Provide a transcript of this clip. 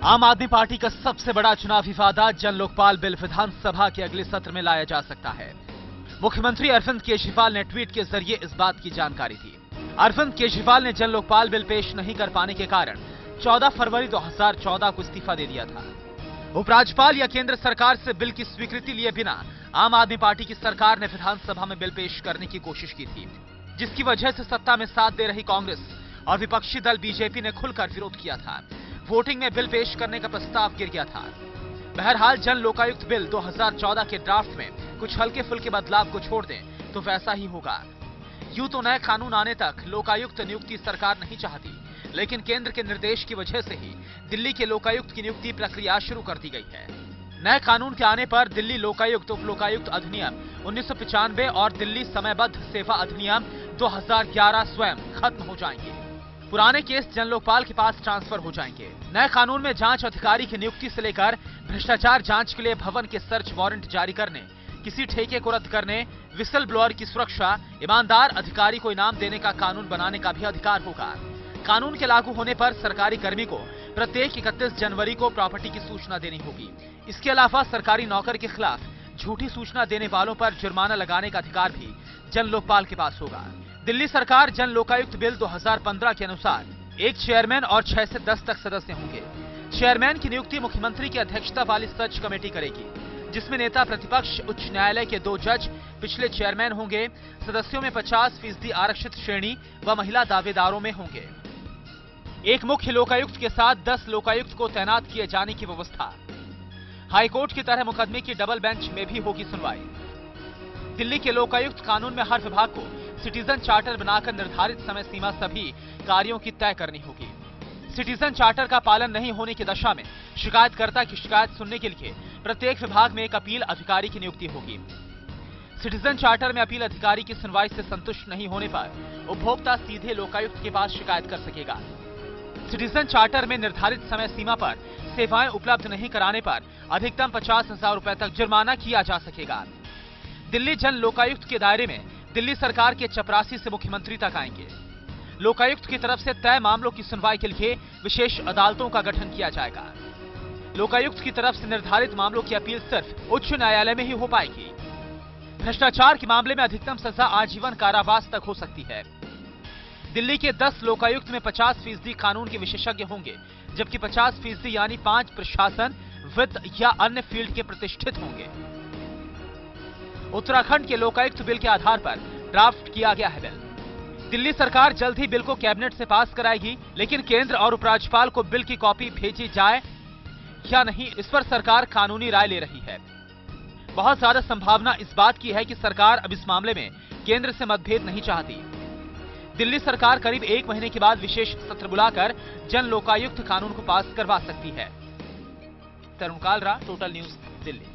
आम आदमी पार्टी का सबसे बड़ा चुनावी वादा जन लोकपाल बिल विधानसभा के अगले सत्र में लाया जा सकता है। मुख्यमंत्री अरविंद केजरीवाल ने ट्वीट के जरिए इस बात की जानकारी दी। अरविंद केजरीवाल ने जन लोकपाल बिल पेश नहीं कर पाने के कारण 14 फरवरी 2014 को इस्तीफा दे दिया था। उपराज्यपाल या केंद्र सरकार से बिल की स्वीकृति लिए बिना आम आदमी पार्टी की सरकार ने विधानसभा में बिल पेश करने की कोशिश की थी, जिसकी वजह से सत्ता में साथ दे रही कांग्रेस और विपक्षी दल बीजेपी ने खुलकर विरोध किया था। वोटिंग में बिल पेश करने का प्रस्ताव गिर गया था। बहरहाल जन लोकायुक्त बिल 2014 के ड्राफ्ट में कुछ हल्के फुल्के बदलाव को छोड़ दें तो वैसा ही होगा। यूं तो नए कानून आने तक लोकायुक्त नियुक्ति सरकार नहीं चाहती, लेकिन केंद्र के निर्देश की वजह से ही दिल्ली के लोकायुक्त की नियुक्ति प्रक्रिया शुरू कर दी गई है। नए कानून के आने पर दिल्ली लोकायुक्त उप लोकायुक्त अधिनियम 1995 और दिल्ली समयबद्ध सेवा अधिनियम 2011 स्वयं खत्म हो जाएंगे। पुराने केस जन लोकपाल के पास ट्रांसफर हो जाएंगे। नए कानून में जांच अधिकारी की नियुक्ति से लेकर भ्रष्टाचार जांच के लिए भवन के सर्च वारंट जारी करने, किसी ठेके को रद्द करने, विसल ब्लोअर की सुरक्षा, ईमानदार अधिकारी को इनाम देने का कानून बनाने का भी अधिकार होगा। कानून के लागू होने पर सरकारी कर्मी को प्रत्येक 31 जनवरी को प्रॉपर्टी की सूचना देनी होगी। इसके अलावा सरकारी नौकर के खिलाफ झूठी सूचना देने वालों पर जुर्माना लगाने का अधिकार भी जन लोकपाल के पास होगा। दिल्ली सरकार जन लोकायुक्त बिल 2015 के अनुसार एक चेयरमैन और 6 से 10 तक सदस्य होंगे। चेयरमैन की नियुक्ति मुख्यमंत्री की अध्यक्षता वाली सर्च कमेटी करेगी, जिसमें नेता प्रतिपक्ष, उच्च न्यायालय के 2 जज पिछले चेयरमैन होंगे। सदस्यों में 50% आरक्षित श्रेणी व महिला दावेदारों में होंगे। एक मुख्य लोकायुक्त के साथ 10 लोकायुक्त को तैनात किए जाने की व्यवस्था। हाईकोर्ट की तरह मुकदमे की डबल बेंच में भी होगी सुनवाई। दिल्ली के लोकायुक्त कानून में हर विभाग को सिटीजन चार्टर बनाकर निर्धारित समय सीमा सभी कार्यों की तय करनी होगी। सिटीजन चार्टर का पालन नहीं होने की दशा में शिकायतकर्ता की शिकायत सुनने के लिए प्रत्येक विभाग में एक अपील अधिकारी की नियुक्ति होगी। सिटीजन चार्टर में अपील अधिकारी की सुनवाई से संतुष्ट नहीं होने पर उपभोक्ता सीधे लोकायुक्त के पास शिकायत कर सकेगा। सिटीजन चार्टर में निर्धारित समय सीमा पर सेवाएं उपलब्ध नहीं कराने पर अधिकतम 50,000 रुपए तक जुर्माना किया जा सकेगा। दिल्ली जन लोकायुक्त के दायरे में दिल्ली सरकार के चपरासी से मुख्यमंत्री तक आएंगे। लोकायुक्त की तरफ से तय मामलों की सुनवाई के लिए विशेष अदालतों का गठन किया जाएगा। लोकायुक्त की तरफ से निर्धारित मामलों की अपील सिर्फ उच्च न्यायालय में ही हो पाएगी। भ्रष्टाचार के मामले में अधिकतम सजा आजीवन कारावास तक हो सकती है। दिल्ली के 10 लोकायुक्त में 50% कानून के विशेषज्ञ होंगे, जबकि 50% यानी 5 प्रशासन, वित्त या अन्य फील्ड के प्रतिष्ठित होंगे। उत्तराखंड के लोकायुक्त बिल के आधार पर ड्राफ्ट किया गया है बिल। दिल्ली सरकार जल्द ही बिल को कैबिनेट से पास कराएगी, लेकिन केंद्र और उपराज्यपाल को बिल की कॉपी भेजी जाए या नहीं, इस पर सरकार कानूनी राय ले रही है। बहुत ज्यादा संभावना इस बात की है कि सरकार अब इस मामले में केंद्र से मतभेद नहीं चाहती। दिल्ली सरकार करीब 1 महीने के बाद विशेष सत्र बुलाकर जन लोकायुक्त कानून को पास करवा सकती है। तरुण कालरा, टोटल न्यूज, दिल्ली।